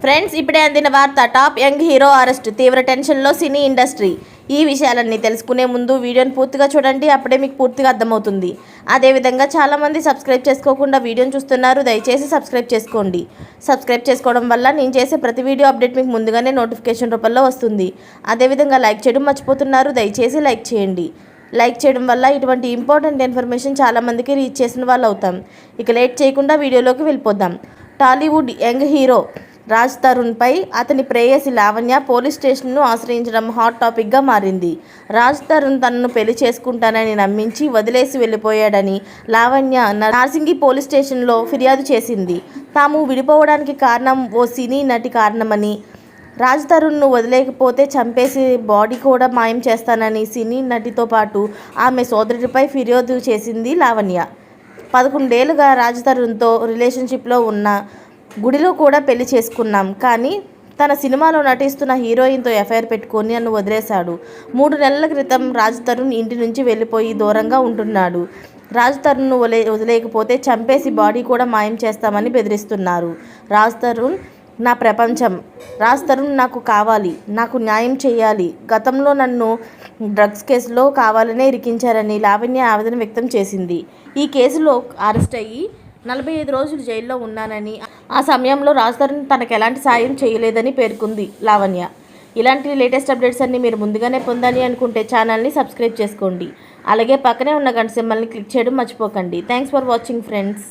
Friends, ఇప్పుడే అందిన వార్త. టాప్ యంగ్ హీరో అరెస్ట్, తీవ్ర టెన్షన్లో సినీ ఇండస్ట్రీ. ఈ విషయాలన్నీ తెలుసుకునే ముందు వీడియోని పూర్తిగా చూడండి, అప్పుడే మీకు పూర్తిగా అర్థమవుతుంది. అదేవిధంగా చాలామంది సబ్స్క్రైబ్ చేసుకోకుండా వీడియోని చూస్తున్నారు, దయచేసి సబ్స్క్రైబ్ చేసుకోండి. సబ్స్క్రైబ్ చేసుకోవడం వల్ల నేను చేసే ప్రతి వీడియో అప్డేట్ మీకు ముందుగానే నోటిఫికేషన్ రూపంలో వస్తుంది. అదేవిధంగా లైక్ చేయడం మర్చిపోతున్నారు, దయచేసి లైక్ చేయండి. లైక్ చేయడం వల్ల ఇటువంటి ఇంపార్టెంట్ ఇన్ఫర్మేషన్ చాలామందికి రీచ్ చేసిన వాళ్ళు అవుతాం. ఇక లేట్ చేయకుండా వీడియోలోకి వెళ్ళిపోదాం. టాలీవుడ్ యంగ్ హీరో రాజ్ తరుణ్పై అతని ప్రేయసి లావణ్య పోలీస్ స్టేషన్ను ఆశ్రయించడం హాట్ టాపిక్గా మారింది. రాజ్ తరుణ్ తనను పెళ్లి చేసుకుంటానని నమ్మించి వదిలేసి వెళ్ళిపోయాడని లావణ్య నార్సింగి పోలీస్ స్టేషన్లో ఫిర్యాదు చేసింది. తాము విడిపోవడానికి కారణం ఓ సినీ నటి కారణమని, రాజ్ తరుణ్ను వదిలేకపోతే చంపేసి బాడీ కూడా మాయం చేస్తానని సినీ నటితో పాటు ఆమె సోదరుడిపై ఫిర్యాదు చేసింది లావణ్య. 11 ఏళ్లుగా రాజ్ తరుణ్తో రిలేషన్షిప్లో ఉన్న, గుడిలో కూడా పెళ్లి చేసుకున్నాం, కానీ తన సినిమాలో నటిస్తున్న హీరోయిన్తో ఎఫ్ఐఆర్ పెట్టుకొని నన్ను వదిలేశాడు. 3 నెలల క్రితం రాజ్ తరుణ్ ఇంటి నుంచి వెళ్ళిపోయి దూరంగా ఉంటున్నాడు. రాజ్ తరుణ్ను వదిలేకపోతే చంపేసి బాడీ కూడా మాయం చేస్తామని బెదిరిస్తున్నారు. రాజ్ తరుణ్ నా ప్రపంచం. రాజ్ తరుణ్ నాకు కావాలి, నాకు న్యాయం చేయాలి. గతంలో నన్ను డ్రగ్స్ కేసులో కావాలనే ఇరికించారని లావణ్య ఆవేదన వ్యక్తం చేసింది. ఈ కేసులో అరెస్ట్ అయ్యి 45 రోజులు జైల్లో ఉన్నానని, ఆ సమయంలో రాజ్ తరుణ్ తనకు ఎలాంటి సాయం చేయలేదని పేర్కొంది లావణ్య. ఇలాంటి లేటెస్ట్ అప్డేట్స్ అన్ని మీరు ముందుగానే పొందాలి అనుకుంటే ఛానల్ని సబ్స్క్రైబ్ చేసుకోండి. అలాగే పక్కనే ఉన్న గంట సింబల్ని క్లిక్ చేయడం మర్చిపోకండి. Thanks for watching friends.